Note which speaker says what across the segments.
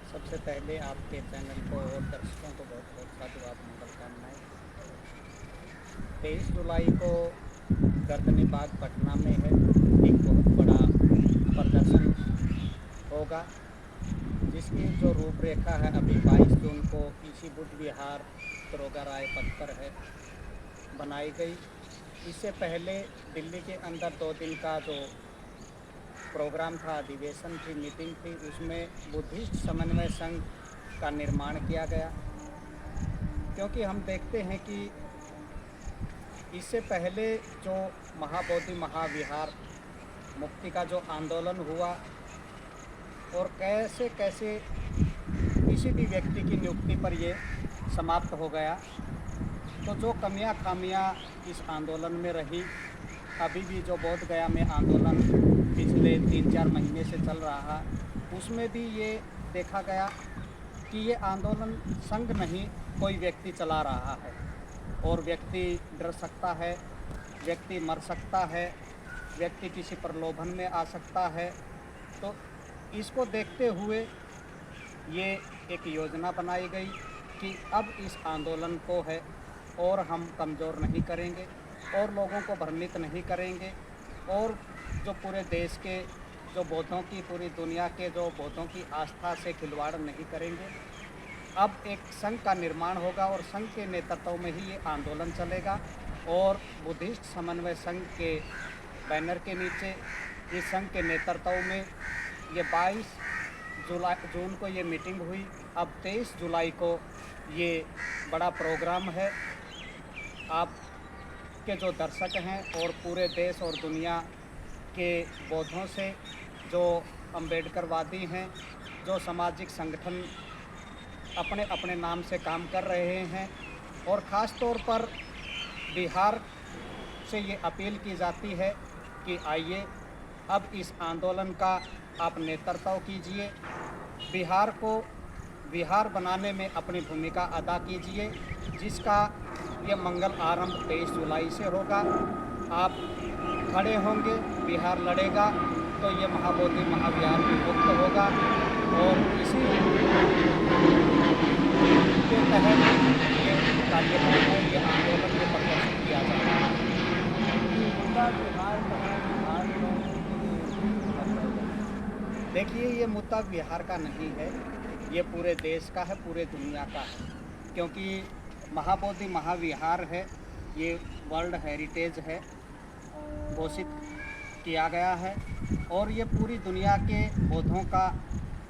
Speaker 1: सबसे पहले आपके चैनल को और दर्शकों को बहुत बहुत साधुवाद मंगल कामनाएं। 23 जुलाई को गर्दनी बाग पटना में है, एक बहुत बड़ा प्रदर्शन होगा, जिसकी जो रूपरेखा है अभी 22 जून को इसी बुद्ध विहार दरोगा राय पथ पर है बनाई गई। इससे पहले दिल्ली के अंदर 2 दिन का जो प्रोग्राम था, अधिवेशन थी, मीटिंग थी, उसमें बुद्धिस्ट समन्वय संघ का निर्माण किया गया। क्योंकि हम देखते हैं कि इससे पहले जो महाबोधि महाविहार मुक्ति का जो आंदोलन हुआ और कैसे कैसे किसी भी व्यक्ति की नियुक्ति पर ये समाप्त हो गया, तो जो कमियां खामियां इस आंदोलन में रही, अभी भी जो बोध गया में आंदोलन पिछले 3-4 महीने से चल रहा, उसमें भी ये देखा गया कि ये आंदोलन संघ नहीं, कोई व्यक्ति चला रहा है और व्यक्ति डर सकता है, व्यक्ति मर सकता है, व्यक्ति किसी प्रलोभन में आ सकता है। तो इसको देखते हुए ये एक योजना बनाई गई कि अब इस आंदोलन को है और हम कमज़ोर नहीं करेंगे और लोगों को भ्रमित नहीं करेंगे और जो पूरे देश के जो बौद्धों की, पूरी दुनिया के जो बौद्धों की आस्था से खिलवाड़ नहीं करेंगे। अब एक संघ का निर्माण होगा और संघ के नेतृत्व में ही ये आंदोलन चलेगा और बुद्धिस्ट समन्वय संघ के बैनर के नीचे इस संघ के नेतृत्व में ये 22 जून को ये मीटिंग हुई। अब 23 जुलाई को ये बड़ा प्रोग्राम है। आप के जो दर्शक हैं और पूरे देश और दुनिया के बौद्धों से, जो अम्बेडकरवादी हैं, जो सामाजिक संगठन अपने अपने नाम से काम कर रहे हैं, और ख़ास तौर पर बिहार से ये अपील की जाती है कि आइए अब इस आंदोलन का आप नेतृत्व कीजिए, बिहार को बिहार बनाने में अपनी भूमिका अदा कीजिए, जिसका ये मंगल आरंभ 23 जुलाई से होगा। आप खड़े होंगे, बिहार लड़ेगा, तो ये महाबोधि महाविहार भी मुक्त होगा और इसी के तहत ये कार्यक्रम है, ये आंदोलन में प्रदर्शन किया जाएगा। देखिए, ये मुद्दा बिहार का नहीं है, ये पूरे देश का है, पूरे दुनिया का है, क्योंकि महाबोधि महाविहार है, ये वर्ल्ड हेरिटेज है, घोषित किया गया है और ये पूरी दुनिया के बौद्धों का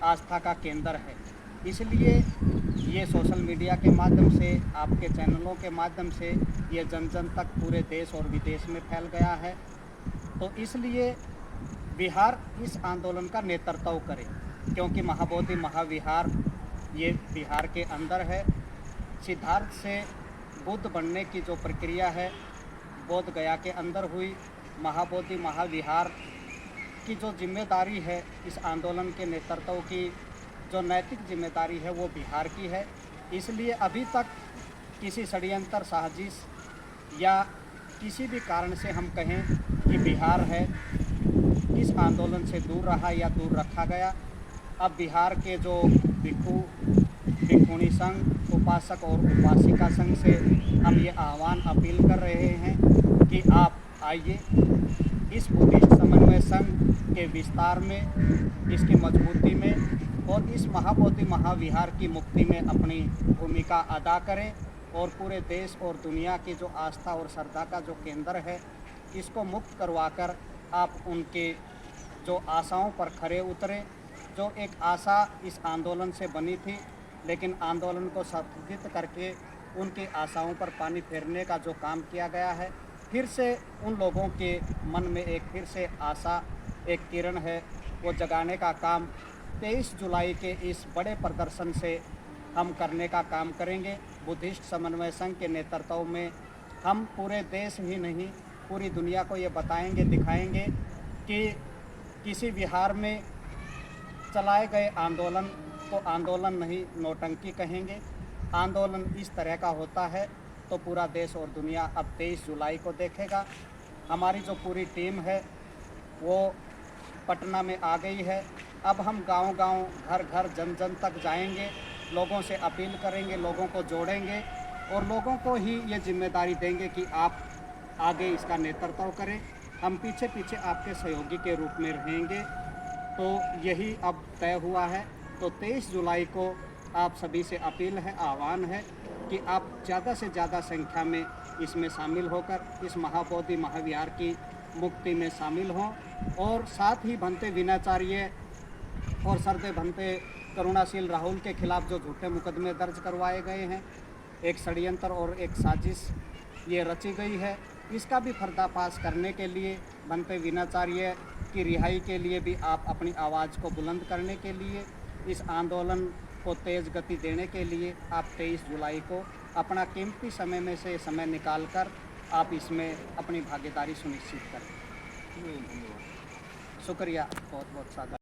Speaker 1: आस्था का केंद्र है। इसलिए ये सोशल मीडिया के माध्यम से, आपके चैनलों के माध्यम से ये जन जन तक पूरे देश और विदेश में फैल गया है। तो इसलिए बिहार इस आंदोलन का नेतृत्व करे, क्योंकि महाबोधि महाविहार ये बिहार के अंदर है। सिद्धार्थ से बुद्ध बनने की जो प्रक्रिया है, बोध गया के अंदर हुई। महाबोधि महाविहार की जो जिम्मेदारी है, इस आंदोलन के नेतृत्व की जो नैतिक जिम्मेदारी है, वो बिहार की है। इसलिए अभी तक किसी षड्यंत्र, साजिश या किसी भी कारण से हम कहें कि बिहार है इस आंदोलन से दूर रहा या दूर रखा गया। अब बिहार के जो भिक्षु भिक्षुणी संघ, उपासक और उपासिका संघ से हम ये आह्वान अपील कर रहे हैं कि आप आइए, इस बुद्धिस्ट समन्वय संघ के विस्तार में, इसकी मजबूती में और इस महाबोधि महाविहार की मुक्ति में अपनी भूमिका अदा करें और पूरे देश और दुनिया की जो आस्था और श्रद्धा का जो केंद्र है, इसको मुक्त करवाकर आप उनके जो आशाओं पर खरे उतरें। जो एक आशा इस आंदोलन से बनी थी, लेकिन आंदोलन को संशोधित करके उनकी आशाओं पर पानी फेरने का जो काम किया गया है, फिर से उन लोगों के मन में एक फिर से आशा, एक किरण है, वो जगाने का काम 23 जुलाई के इस बड़े प्रदर्शन से हम करने का काम करेंगे। बुद्धिस्ट समन्वय संघ के नेतृत्व में हम पूरे देश ही नहीं, पूरी दुनिया को ये बताएंगे, दिखाएंगे कि किसी बिहार में चलाए गए आंदोलन को आंदोलन नहीं, नौटंकी कहेंगे। आंदोलन इस तरह का होता है तो पूरा देश और दुनिया अब 23 जुलाई को देखेगा। हमारी जो पूरी टीम है वो पटना में आ गई है। अब हम गांव-गांव, घर-घर, जन-जन तक जाएंगे, लोगों से अपील करेंगे, लोगों को जोड़ेंगे और लोगों को ही ये जिम्मेदारी देंगे कि आप आगे इसका नेतृत्व करें। हम पीछे-पीछे आपके सहयोगी के रूप में रहेंगे। तो यही अब तय हुआ है। तो 23 जुलाई को आप सभी से अपील है, आह्वान है कि आप ज़्यादा से ज़्यादा संख्या में इसमें शामिल होकर इस महाबोधि महाविहार की मुक्ति में शामिल हों और साथ ही भंते विनाचार्य और सरदे भंते करुणाशील राहुल के खिलाफ जो झूठे मुकदमे दर्ज करवाए गए हैं, एक षड्यंत्र और एक साजिश ये रची गई है, इसका भी पर्दाफाश करने के लिए भंते विनाचार्य की रिहाई के लिए भी आप अपनी आवाज़ को बुलंद करने के लिए, इस आंदोलन को तेज़ गति देने के लिए आप 23 जुलाई को अपना कीमती समय में से समय निकाल कर आप इसमें अपनी भागीदारी सुनिश्चित करें। शुक्रिया, बहुत बहुत सादा।